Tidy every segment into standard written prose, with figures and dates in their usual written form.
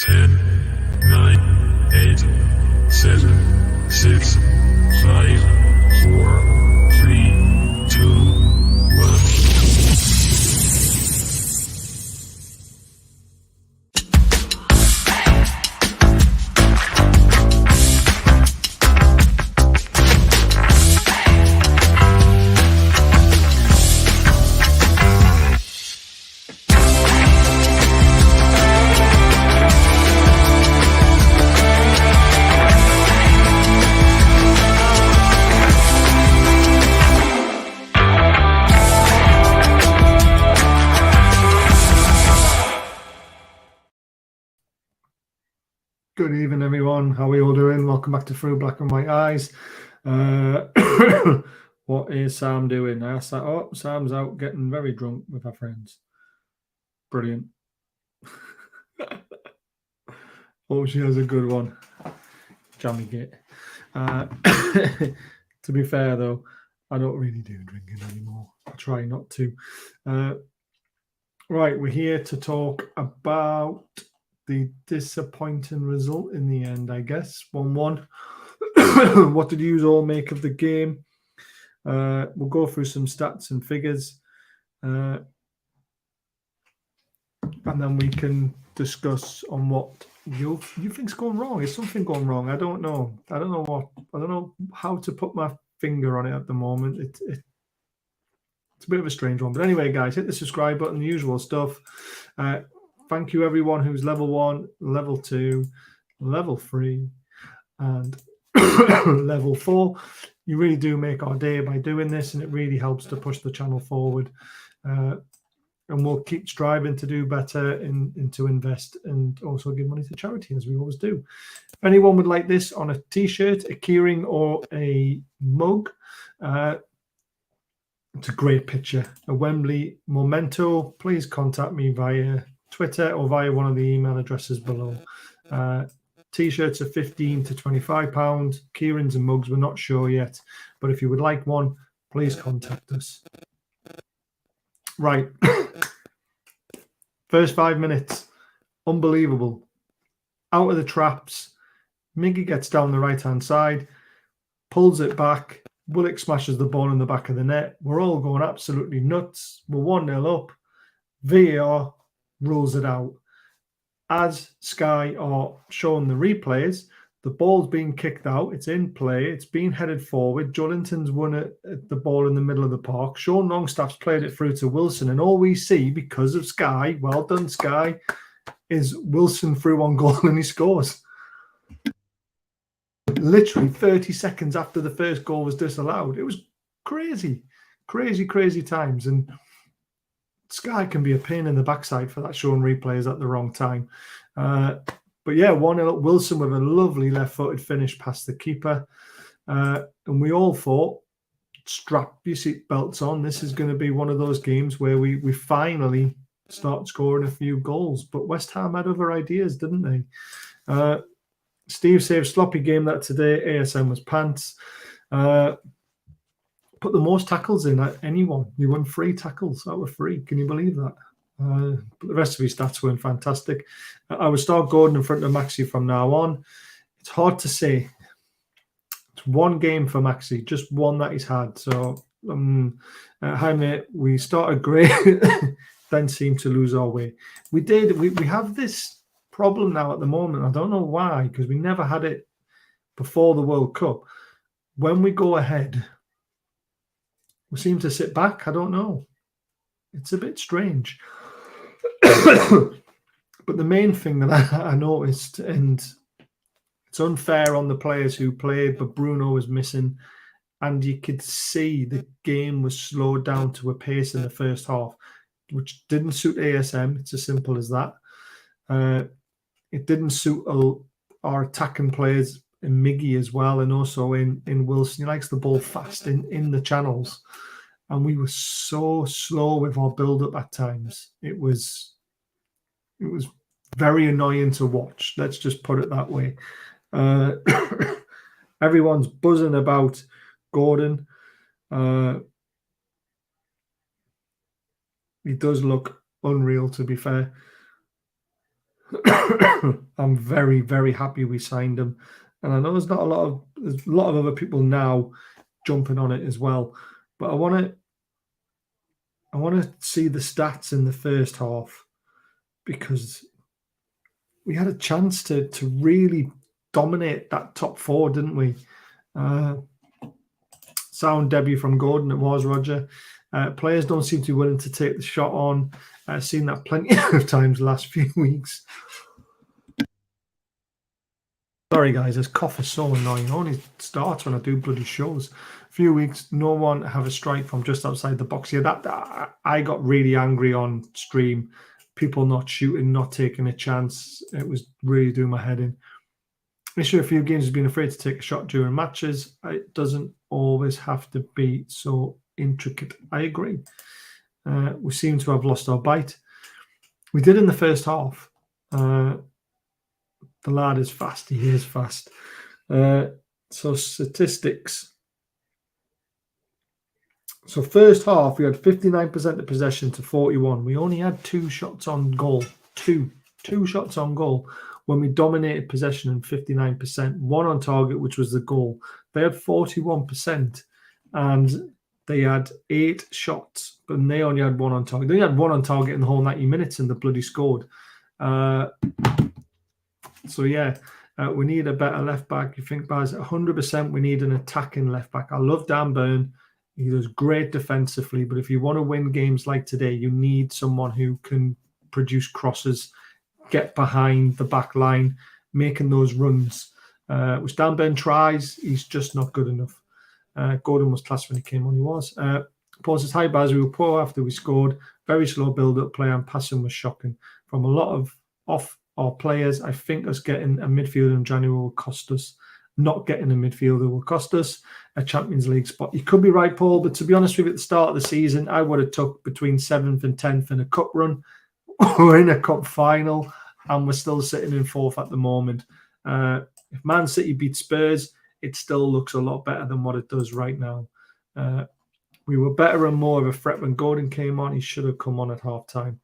10, 9, 8, 7, 6, 5, 4, 3, 2, 1. Good evening, everyone. How are we all doing? Welcome back to Through Black and White Eyes. What is Sam doing? I asked that. Oh, Sam's out getting very drunk with our friends. Brilliant. Oh, she has a good one. Jammy git. To be fair, though, I don't really do drinking anymore. I try not to. Right, we're here to talk about the disappointing result in the end, I guess. 1-1. What did you all make of the game? We'll go through some stats and figures. And then we can discuss on what you think's going wrong. Is something going wrong? I don't know. I don't know what. I don't know how to put my finger on it at the moment. It's a bit of a strange one. But anyway, guys, hit the subscribe button, the usual stuff. Thank you, everyone who's level 1, level 2, level 3, and level 4. You really do make our day by doing this, and it really helps to push the channel forward. And we'll keep striving to do better and to invest and also give money to charity, as we always do. If anyone would like this on a T-shirt, a keyring, or a mug, it's a great picture. A Wembley memento. Please contact me via Twitter or via one of the email addresses below. T-shirts are £15 to £25. Keyrings and mugs, we're not sure yet. But if you would like one, please contact us. Right. First 5 minutes. Unbelievable. Out of the traps. Miggy gets down the right-hand side. Pulls it back. Willock smashes the ball in the back of the net. We're all going absolutely nuts. We're 1-0 up. VAR rules it out. As Sky are showing the replays, the ball's being kicked out. It's in play. It's being headed forward. Jolinton's won the ball in the middle of the park. Sean Longstaff's played it through to Wilson. And all we see, because of Sky, well done, Sky, is Wilson through on goal and he scores. Literally 30 seconds after the first goal was disallowed. It was crazy, crazy times. And Sky can be a pain in the backside for that showing replays at the wrong time. But yeah, 1-0 Wilson with a lovely left-footed finish past the keeper. And we all thought, strap your seatbelts on. This is going to be one of those games where we finally start scoring a few goals. But West Ham had other ideas, didn't they? Steve saved sloppy game that today. ASM was pants. Put the most tackles in at anyone. You won 3 tackles out of 3. Can you believe that? But the rest of his stats weren't fantastic. I would start Gordon in front of Maxi from now on. It's hard to say. It's one game for Maxi, just one that he's had. So, hi mate, we started great, then seemed to lose our way. We did. We have this problem now at the moment. I don't know why, because we never had it before the World Cup. When we go ahead, we seem to sit back. I don't know. It's a bit strange. But the main thing that I noticed, and it's unfair on the players who played, but Bruno was missing, and you could see the game was slowed down to a pace in the first half, which didn't suit ASM. It's as simple as that. It didn't suit our attacking players in Miggy as well, and also in Wilson. He likes the ball fast in the channels. And we were so slow with our build-up at times. It was very annoying to watch. Let's just put it that way. Everyone's buzzing about Gordon. He does look unreal, to be fair. I'm very, very happy we signed him. And I know there's a lot of other people now jumping on it as well. But I want to see the stats in the first half, because we had a chance to really dominate that top four, didn't we? Sound debut from Gordon, it was, Roger. Players don't seem to be willing to take the shot on. I've seen that plenty of times the last few weeks. Sorry, guys, this cough is so annoying. It only starts when I do bloody shows. A few weeks, no one have a strike from just outside the box. Yeah, that I got really angry on stream. People not shooting, not taking a chance. It was really doing my head in. Issue a few games has been afraid to take a shot during matches. It doesn't always have to be so intricate. I agree. We seem to have lost our bite. We did in the first half. The lad is fast. He is fast. So statistics. So first half, we had 59% of possession to 41. We only had 2 shots on goal. Two shots on goal when we dominated possession and 59%. 1 on target, which was the goal. They had 41% and they had 8 shots, but they only had 1 on target. They only had 1 on target in the whole 90 minutes and the bloody scored. So, yeah, we need a better left back. You think, Baz, 100% we need an attacking left back. I love Dan Burn. He does great defensively, but if you want to win games like today, you need someone who can produce crosses, get behind the back line, making those runs, which Dan Burn tries. He's just not good enough. Gordon was class when he came on. He was. Paul says, hi, Baz. We were poor after we scored. Very slow build-up play, and passing was shocking. From a lot of off our players, I think us getting a midfielder in January will cost us. Not getting a midfielder will cost us a Champions League spot. You could be right, Paul, but to be honest with you, at the start of the season, I would have took between 7th and 10th in a cup run. We're in a cup final, and we're still sitting in 4th at the moment. If Man City beat Spurs, it still looks a lot better than what it does right now. We were better and more of a threat when Gordon came on. He should have come on at half-time.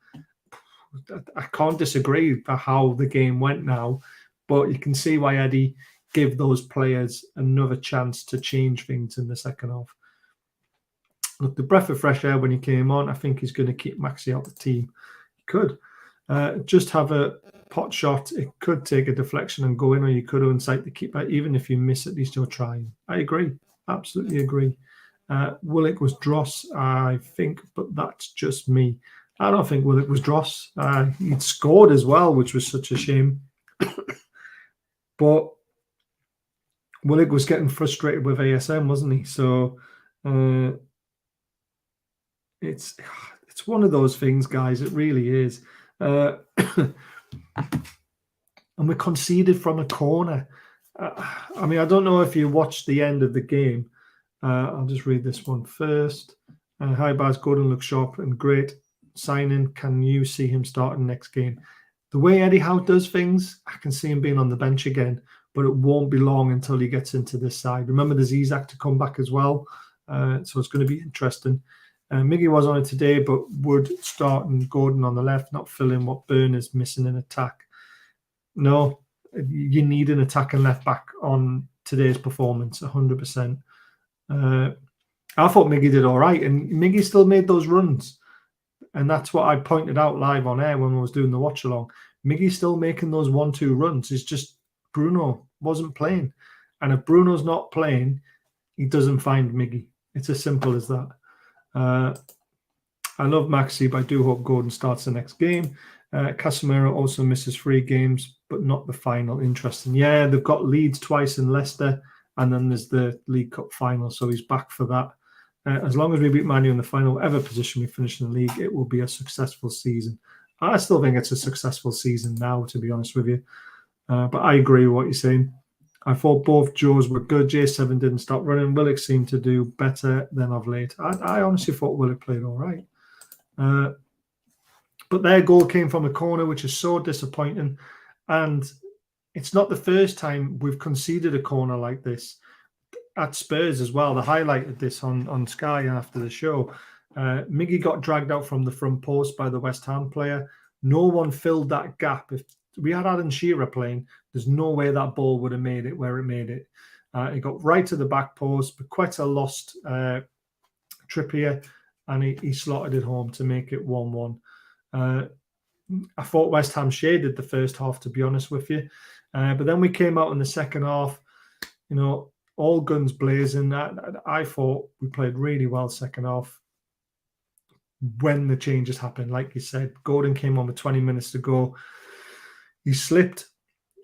I can't disagree with how the game went now, but you can see why Eddie give those players another chance to change things in the second half. Look, the breath of fresh air when he came on, I think he's going to keep Maxi out the team. He could just have a pot shot. It could take a deflection and go in, or you could incite the keeper. Even if you miss, at least you're trying. I agree. Absolutely agree. Willock was dross, I think, but that's just me. I don't think Willock was dross. He'd scored as well, which was such a shame. But Willock was getting frustrated with ASM, wasn't he? So it's one of those things, guys. It really is. And we conceded from a corner. I mean, I don't know if you watched the end of the game. I'll just read this one first. Hi, Baz. Gordon looks sharp and great. Signing. Can you see him starting next game? The way Eddie Howe does things, I can see him being on the bench again, but it won't be long until he gets into this side. Remember, there's Isaac to come back as well, so it's going to be interesting. Miggy was on it today, but Wood starting Gordon on the left, not filling what Burn is missing in attack. No, you need an attacking left back on today's performance, 100%. I thought Miggy did all right, and Miggy still made those runs. And that's what I pointed out live on air when I was doing the watch along. Miggy's still making those 1-2 runs. It's just Bruno wasn't playing. And if Bruno's not playing, he doesn't find Miggy. It's as simple as that. I love Maxi, but I do hope Gordon starts the next game. Casemiro also misses 3 games, but not the final. Interesting. Yeah, they've got Leeds twice in Leicester, and then there's the League Cup final, so he's back for that. As long as we beat Man U in the final, whatever position we finish in the league, it will be a successful season. I still think it's a successful season now, to be honest with you. But I agree with what you're saying. I thought both Joes were good. J7 didn't stop running. Willock seemed to do better than of late. I honestly thought Willock played all right. But their goal came from a corner, which is so disappointing. And it's not the first time we've conceded a corner like this. At Spurs as well, they highlighted this on Sky after the show. Miggy got dragged out from the front post by the West Ham player. No one filled that gap. If we had Alan Shearer playing, there's no way that ball would have made it where it made it. It got right to the back post, but Quetta lost Trippier, and he slotted it home to make it 1-1. I thought West Ham shaded the first half, to be honest with you. But then we came out in the second half, all guns blazing. I thought we played really well second half when the changes happened. Like you said, Gordon came on with 20 minutes to go. He slipped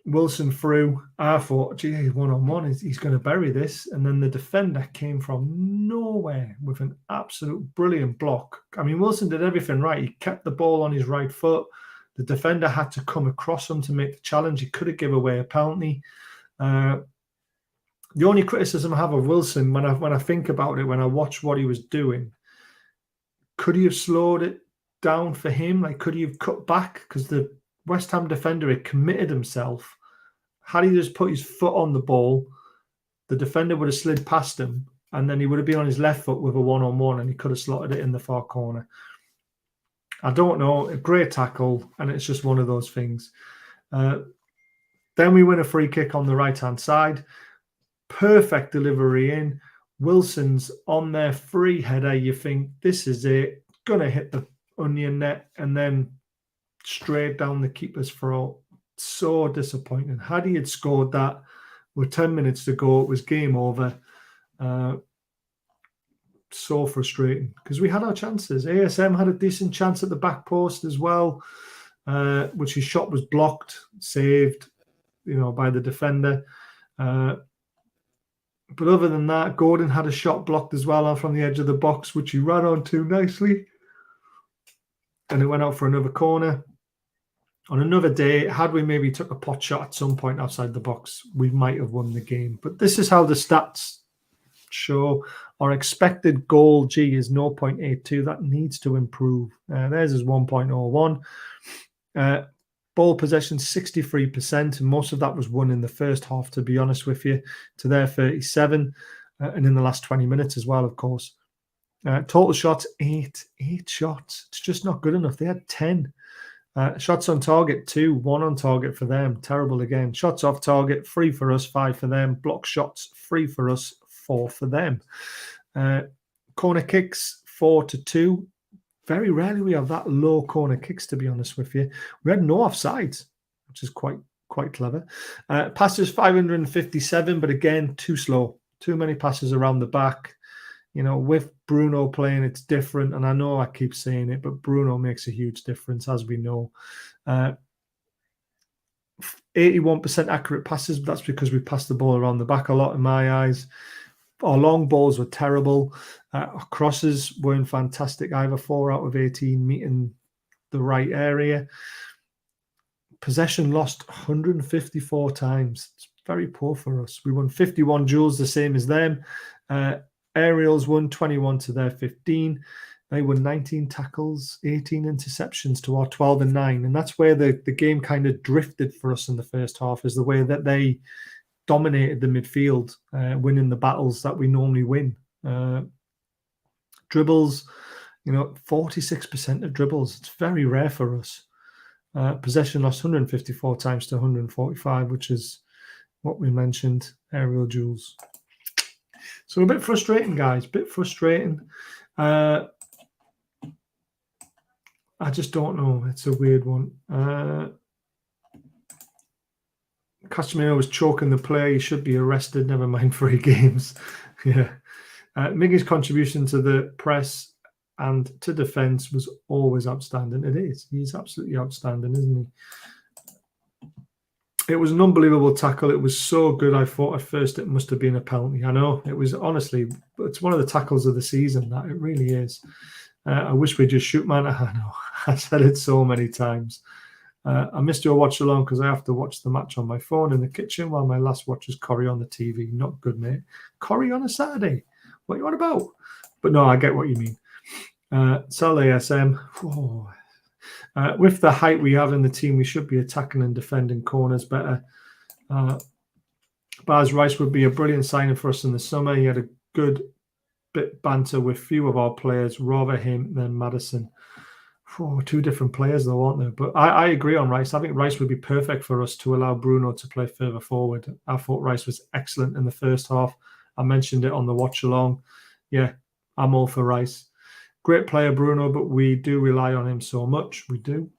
Wilson through. I thought, gee, one-on-one, he's going to bury this. And then the defender came from nowhere with an absolute brilliant block. I mean, Wilson did everything right. He kept the ball on his right foot. The defender had to come across him to make the challenge. He could have given away a penalty. The only criticism I have of Wilson, when I think about it, when I watch what he was doing, could he have slowed it down for him? Like, could he have cut back? Because the West Ham defender had committed himself. Had he just put his foot on the ball, the defender would have slid past him, and then he would have been on his left foot with a one-on-one, and he could have slotted it in the far corner. I don't know. A great tackle, and it's just one of those things. Then we win a free kick on the right-hand side. Perfect delivery in. Wilson's on their free header. You think, this is it. Going to hit the onion net, and then straight down the keeper's throat. So disappointing. Had he had scored that with 10 minutes to go, it was game over. So frustrating because we had our chances. ASM had a decent chance at the back post as well, which his shot was blocked, saved, by the defender. But other than that, Gordon had a shot blocked as well from the edge of the box, which he ran onto nicely. And it went out for another corner. On another day, had we maybe took a pot shot at some point outside the box, we might have won the game. But this is how the stats show. Our expected goal G is 0.82. That needs to improve. Theirs is 1.01. Ball possession 63%, and most of that was won in the first half, to be honest with you, to their 37, and in the last 20 minutes as well, of course. Total shots, 8 shots. It's just not good enough. They had 10. Shots on target, 2, 1 on target for them. Terrible again. Shots off target, 3 for us, 5 for them. Block shots, 3 for us, 4 for them. Corner kicks, 4-2. Very rarely we have that low corner kicks, to be honest with you. We had no offsides, which is quite clever. Passes 557, but again, too slow. Too many passes around the back. With Bruno playing, it's different. And I know I keep saying it, but Bruno makes a huge difference, as we know. 81% accurate passes, but that's because we passed the ball around the back a lot in my eyes. Our long balls were terrible. Our crosses weren't fantastic either. 4 out of 18 meeting the right area. Possession lost 154 times. It's very poor for us. We won 51 duels, the same as them. Aerials won 21 to their 15. They won 19 tackles, 18 interceptions to our 12 and 9. And that's where the game kind of drifted for us in the first half, is the way that they dominated the midfield, winning the battles that we normally win. Dribbles, 46% of dribbles. It's very rare for us. Possession lost 154 times to 145, which is what we mentioned, aerial duels. So a bit frustrating, guys. A bit frustrating. I just don't know. It's a weird one. Casemiro was choking the play. He should be arrested. Never mind 3 games. Yeah. Miggy's contribution to the press and to defence was always outstanding. It is. He's absolutely outstanding, isn't he? It was an unbelievable tackle. It was so good. I thought at first it must have been a penalty. I know it was, honestly, it's one of the tackles of the season. That it really is. I wish we'd just shoot man. I know. I said it so many times. I missed your watch along because I have to watch the match on my phone in the kitchen while my last watch is Corrie on the TV. Not good, mate. Corrie on a Saturday. What you on about? But no, I get what you mean. Sell ASM. Oh. With the height we have in the team, we should be attacking and defending corners better. Baz Rice would be a brilliant signing for us in the summer. He had a good bit banter with few of our players, rather him than Madison. two different players, though, aren't there? But I agree on Rice. I think Rice would be perfect for us to allow Bruno to play further forward. I thought Rice was excellent in the first half. I mentioned it on the watch along. Yeah, I'm all for Rice. Great player, Bruno, but we do rely on him so much. We do.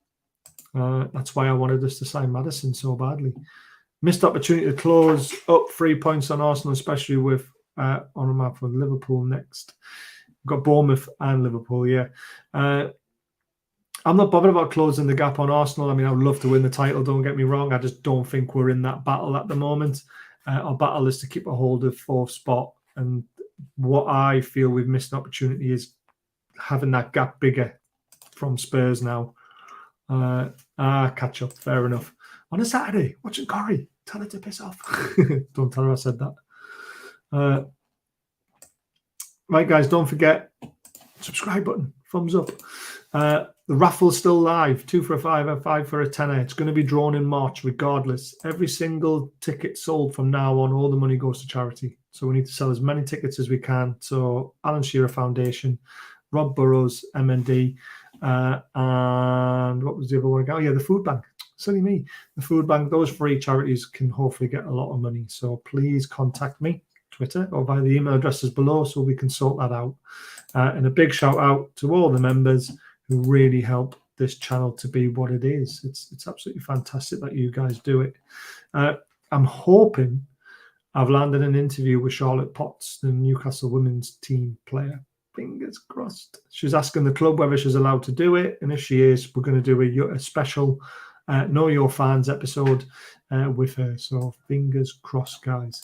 That's why I wanted us to sign Maddison so badly. Missed opportunity to close up 3 points on Arsenal, especially with on a map for Liverpool next. We've got Bournemouth and Liverpool, yeah. I'm not bothered about closing the gap on Arsenal. I mean, I would love to win the title, don't get me wrong. I just don't think we're in that battle at the moment. Our battle is to keep a hold of fourth spot. And what I feel we've missed an opportunity is having that gap bigger from Spurs now. Catch up, fair enough. On a Saturday, watching Corrie. Tell her to piss off. Don't tell her I said that. Right, guys, don't forget, subscribe button, thumbs up. The raffle's still live, 2 for a £5 and 5 for a tenner. It's going to be drawn in March regardless. Every single ticket sold from now on, all the money goes to charity. So we need to sell as many tickets as we can. So Alan Shearer Foundation, Rob Burrows, MND, and what was the other one? Oh, yeah, the food bank. Silly me. The food bank, those free charities can hopefully get a lot of money. So please contact me, Twitter, or via the email addresses below so we can sort that out. And a big shout out to all the members who really help this channel to be what it is. It's absolutely fantastic that you guys do it. I'm hoping I've landed an interview with Charlotte Potts, the Newcastle women's team player. Fingers crossed. She's asking the club whether she's allowed to do it. And if she is, we're going to do a special Know Your Fans episode with her. So fingers crossed, guys.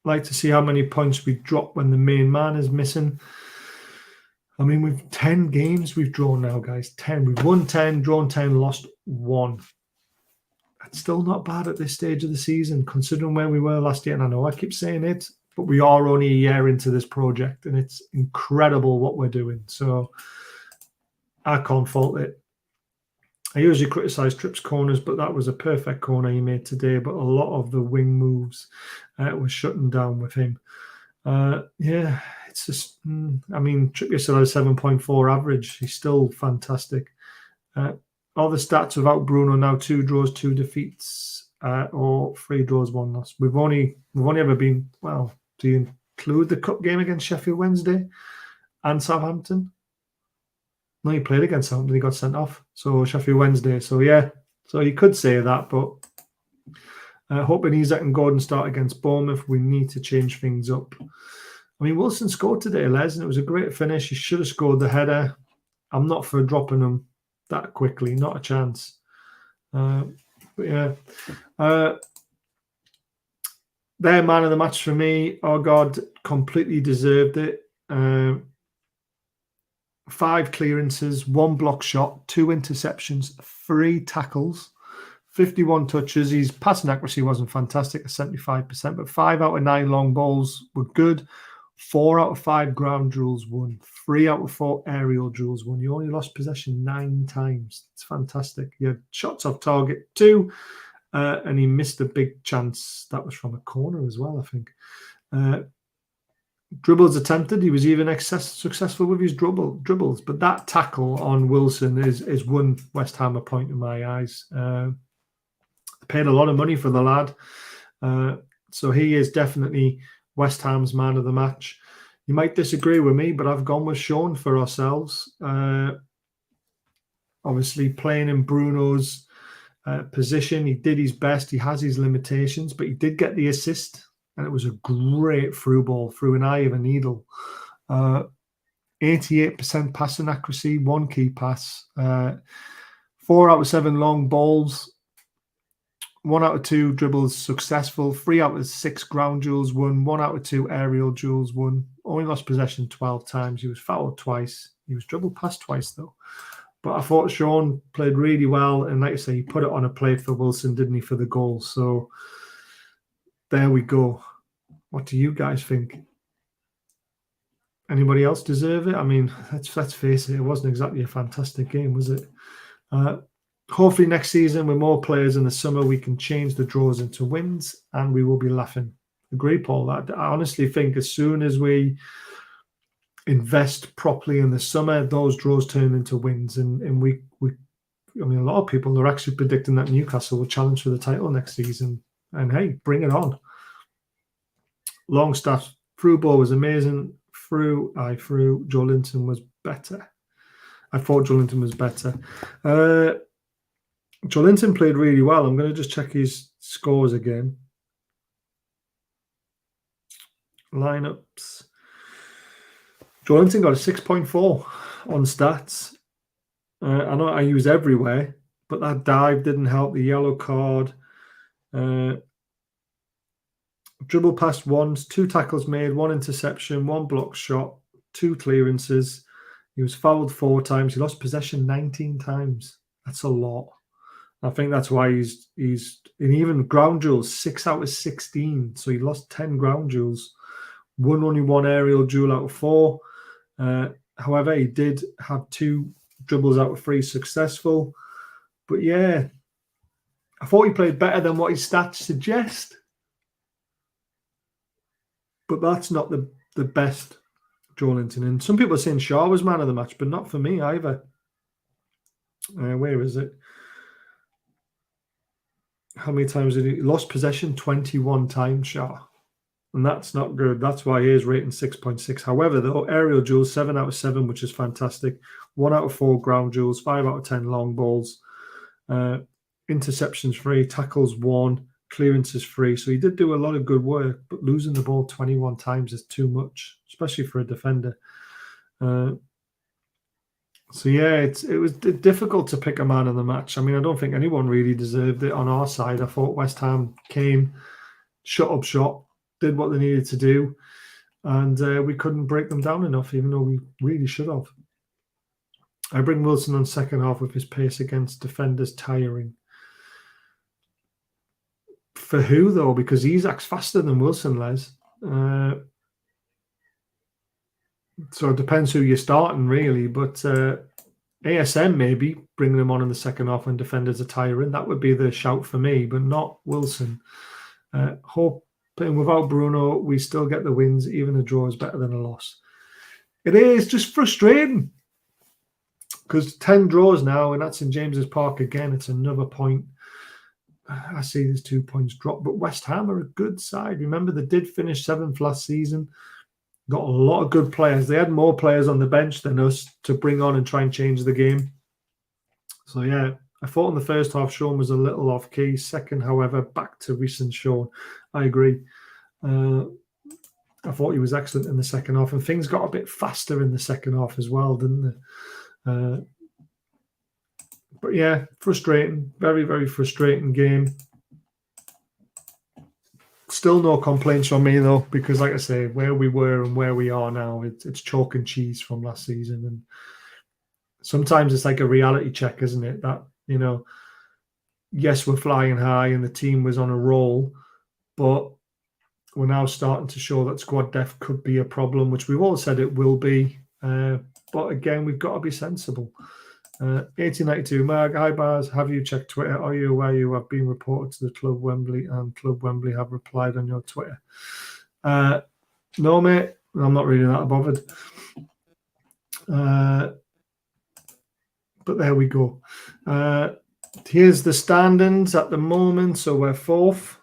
Like to see how many points we drop when the main man is missing. I mean, we've 10 games we've drawn now, guys. 10. We've won 10, drawn 10, lost 1. That's still not bad at this stage of the season, considering where we were last year. And I know I keep saying it, but we are only a year into this project, and it's incredible what we're doing. So I can't fault it. I usually criticise Tripp's corners, but that was a perfect corner he made today. But a lot of the wing moves were shutting down with him. Yeah, it's just, I mean, Trippier still has 7.4 average. He's still fantastic. All the stats without Bruno now: 2 draws, 2 defeats, or 3 draws, 1 loss. We've only ever been, well, do you include the cup game against Sheffield Wednesday and Southampton? No, he played against Southampton. He got sent off. So Sheffield Wednesday. So yeah, so you could say that, but hoping Isak and Gordon start against Bournemouth. We need to change things up. I mean, Wilson scored today, Les, and it was a great finish. He should have scored the header. I'm not for dropping him that quickly. Not a chance. But yeah. Their man of the match for me. Oh, God, completely deserved it. 5 clearances, 1 block shot, 2 interceptions, 3 tackles, 51 touches. His passing accuracy wasn't fantastic at 75%, but 5 out of 9 long balls were good. 4 out of 5 ground duels won. 3 out of 4 aerial duels won. You only lost possession 9 times. It's fantastic. You had shots off target 2, and he missed a big chance. That was from a corner as well, I think. Dribbles attempted. He was even successful with his dribbles. But that tackle on Wilson is one West Ham point in my eyes. Paid a lot of money for the lad. So he is definitely West Ham's man of the match. You might disagree with me, but I've gone with Sean for ourselves. Obviously, playing in Bruno's position, he did his best. He has his limitations, but he did get the assist. And it was a great through ball, through an eye of a needle. 88% passing accuracy, 1 key pass. 4 out of 7 long balls. 1 out of 2 dribbles successful. 3 out of 6 ground duels won. 1 out of 2 aerial duels won. Only lost possession 12 times. He was fouled twice. He was dribbled past twice, though. But I thought Sean played really well. And like I say, he put it on a plate for Wilson, didn't he, for the goal? So there we go. What do you guys think? Anybody else deserve it? I mean, let's face it, it wasn't exactly a fantastic game, was it? Hopefully next season, with more players in the summer, we can change the draws into wins and we will be laughing. Agree, Paul? I honestly think as soon as we invest properly in the summer, those draws turn into wins. And I mean, a lot of people are actually predicting that Newcastle will challenge for the title next season. And hey, bring it on. Longstaff through ball was amazing. Joe Linton was better. I thought Joe Linton was better. Joe Linton played really well. I'm going to just check his scores again. Lineups. Joe Linton got a 6.4 on stats. I know I use everywhere, but that dive didn't help. The yellow card. Dribble past once, 2 tackles made, 1 interception, 1 block shot, 2 clearances. He was fouled 4 times. He lost possession 19 times. That's a lot. I think that's why he's and even ground duels, 6 out of 16. So he lost 10 ground duels. Won only 1 aerial duel out of 4. However, he did have 2 dribbles out of 3 successful. But yeah, I thought he played better than what his stats suggest. But that's not the best Joe Linton. And some people are saying Shaw was man of the match, but not for me either. Where is it? How many times did he lost possession? 21 times, Shaw. And that's not good. That's why he is rating 6.6. However, though, aerial duels, 7 out of 7, which is fantastic. 1 out of 4 ground duels, 5 out of 10 long balls. Interceptions 3, tackles 1, clearances 3. So he did do a lot of good work, but losing the ball 21 times is too much, especially for a defender. So yeah, it was difficult to pick a man of the match. I mean, I don't think anyone really deserved it on our side. I thought West Ham came, shut up shop, did what they needed to do, and we couldn't break them down enough, even though we really should have. I bring Wilson on second half with his pace against defenders tiring. For who, though? Because Isak's faster than Wilson, Les. So it depends who you're starting, really. But ASM maybe bringing them on in the second half when defenders are tiring. That would be the shout for me, but not Wilson. Hoping without Bruno, we still get the wins. Even a draw is better than a loss. It is just frustrating because 10 draws now, and that's in James's Park again. It's another point. I see there's 2 points drop, but West Ham are a good side. Remember, they did finish 7th last season. Got a lot of good players. They had more players on the bench than us to bring on and try and change the game. So, yeah, I thought in the first half, Sean was a little off-key. Second, however, back to recent Sean. I agree. I thought he was excellent in the second half, and things got a bit faster in the second half as well, didn't they? But, yeah, frustrating. Very, very frustrating game. Still no complaints from me, though, because, like I say, where we were and where we are now, it's chalk and cheese from last season. And sometimes it's like a reality check, isn't it? That, you know, yes, we're flying high and the team was on a roll, but we're now starting to show that squad depth could be a problem, which we've all said it will be. But again, we've got to be sensible. 1892 Mark, hi Bars, have you checked Twitter? Are you aware you have been reported to the Club Wembley and Club Wembley have replied on your Twitter? No, mate, I'm not really that bothered. But there we go. Here's the standings at the moment. So we're 4th.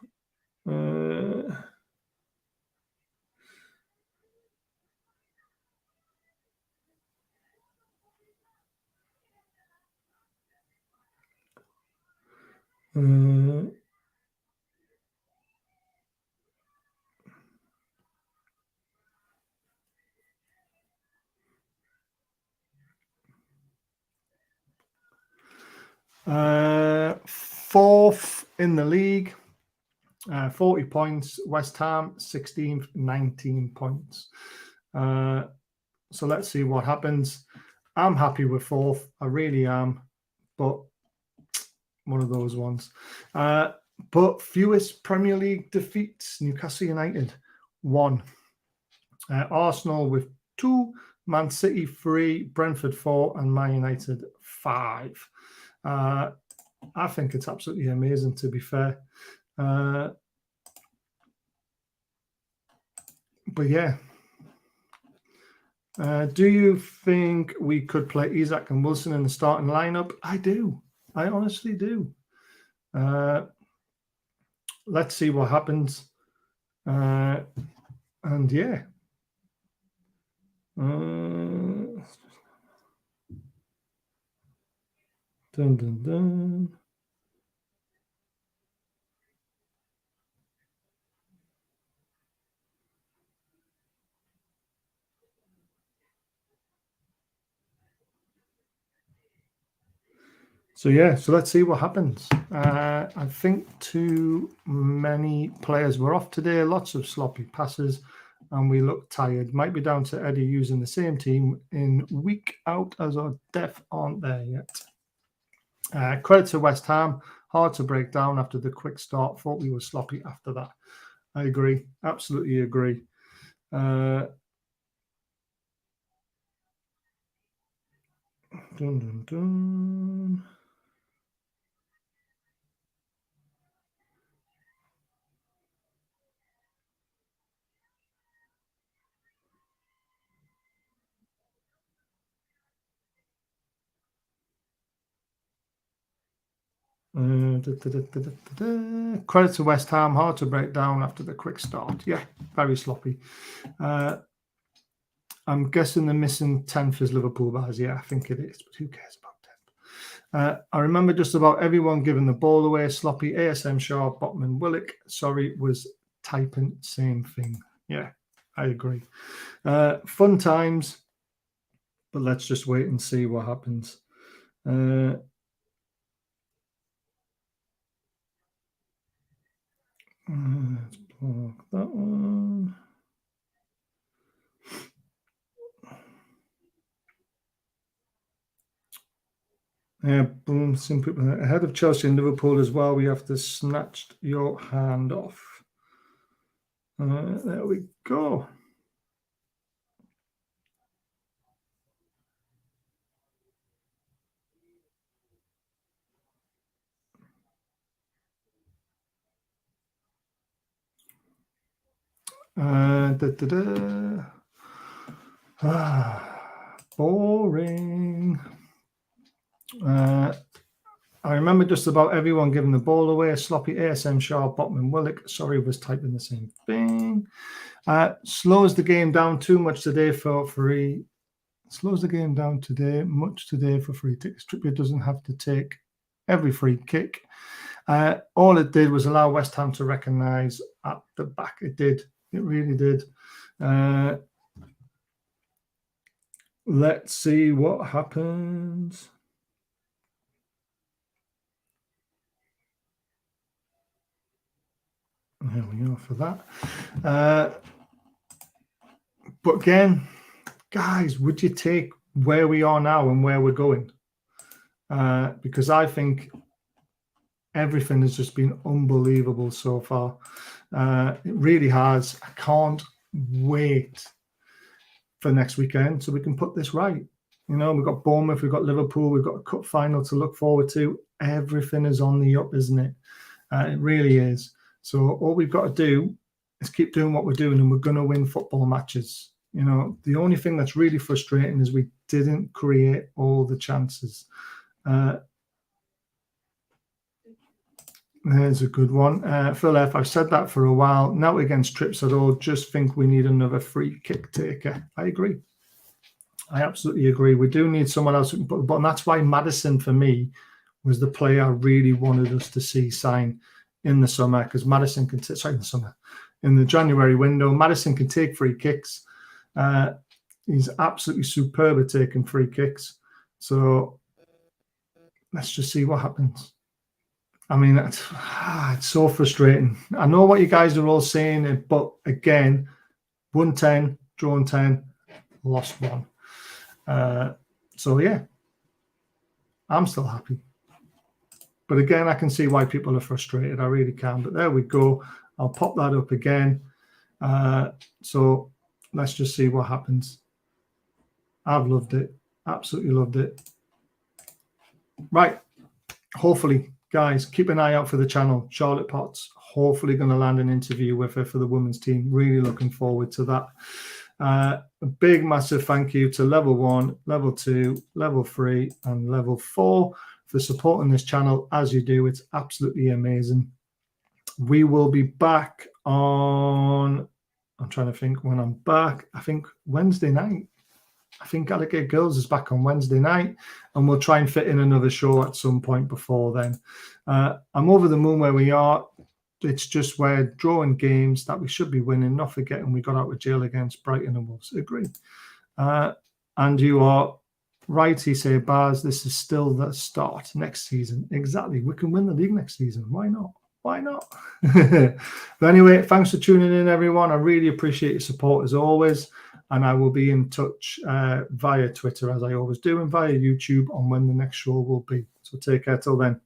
Fourth in the league, 40 points. West Ham 16th, 19 points. So let's see what happens. I'm happy with 4th. I really am, but one of those ones. But fewest Premier League defeats: Newcastle United 1, Arsenal with 2, Man City 3, Brentford 4, and Man United 5. I think it's absolutely amazing, to be fair. But yeah, Do you think we could play Isak and Wilson in the starting lineup? I do. I honestly do. Let's see what happens. And yeah. Dun, dun, dun. So yeah, so let's see what happens. I think too many players were off today, lots of sloppy passes, and we look tired. Might be down to Eddie using the same team in week out as our depth aren't there yet. Credit to West Ham, hard to break down after the quick start. Thought we were sloppy after that. I agree, absolutely agree. Dun, dun, dun. Credit to West Ham, hard to break down after the quick start. Yeah, very sloppy. I'm guessing the missing 10th is Liverpool bars. Yeah, I think it is, but who cares about 10th? I remember just about everyone giving the ball away. Sloppy, ASM Shaw, Botman, Willock. Sorry, was typing same thing. Yeah, I agree. Fun times, but let's just wait and see what happens. Let's block that one. Yeah, boom, simply ahead of Chelsea and Liverpool as well. We have to snatch your hand off. There we go. Boring. I remember just about everyone giving the ball away. A sloppy ASM Shaw, Botman, Willock. Sorry, was typing the same thing. Slows the game down too much today for free. Slows the game down today, much today for free kicks. Trippier doesn't have to take every free kick. All it did was allow West Ham to recognise at the back. It did. It really did. Let's see what happens. There we go for that. But again, guys, would you take where we are now and where we're going? Because I think everything has just been unbelievable so far. It really has. I can't wait for next weekend so we can put this right. You know, we've got Bournemouth, we've got Liverpool, we've got a cup final to look forward to. Everything is on the up, isn't it? It really is. So all we've got to do is keep doing what we're doing, and we're going to win football matches. You know, the only thing that's really frustrating is we didn't create all the chances. There's a good one. Phil F, I've said that for a while. Now against trips at all, just think we need another free kick taker. I agree. I absolutely agree. We do need someone else. But that's why Maddison, for me, was the player I really wanted us to see sign in the summer, because Maddison can in the January window, Maddison can take free kicks. He's absolutely superb at taking free kicks. So let's just see what happens. I mean, it's so frustrating. I know what you guys are all saying, but again, 1-10, drawn 10, lost 1. So yeah, I'm still happy. But again, I can see why people are frustrated. I really can. But there we go. I'll pop that up again. So let's just see what happens. I've loved it. Absolutely loved it. Right. Hopefully, guys, keep an eye out for the channel. Charlotte Potts, hopefully going to land an interview with her for the women's team. Really looking forward to that. A big, massive thank you to level 1, level 2, level 3, and level 4 for supporting this channel as you do. It's absolutely amazing. We will be back on, I'm trying to think when I'm back, I think Wednesday night. I think Alligator Girls is back on Wednesday night, and we'll try and fit in another show at some point before then. I'm over the moon where we are. It's just we're drawing games that we should be winning, not forgetting we got out of jail against Brighton and Wolves. Agree. And you are right, he say, Baz, this is still the start next season. Exactly. We can win the league next season. Why not? Why not? But anyway, thanks for tuning in, everyone. I really appreciate your support as always. And I will be in touch via Twitter, as I always do, and via YouTube on when the next show will be. So take care till then.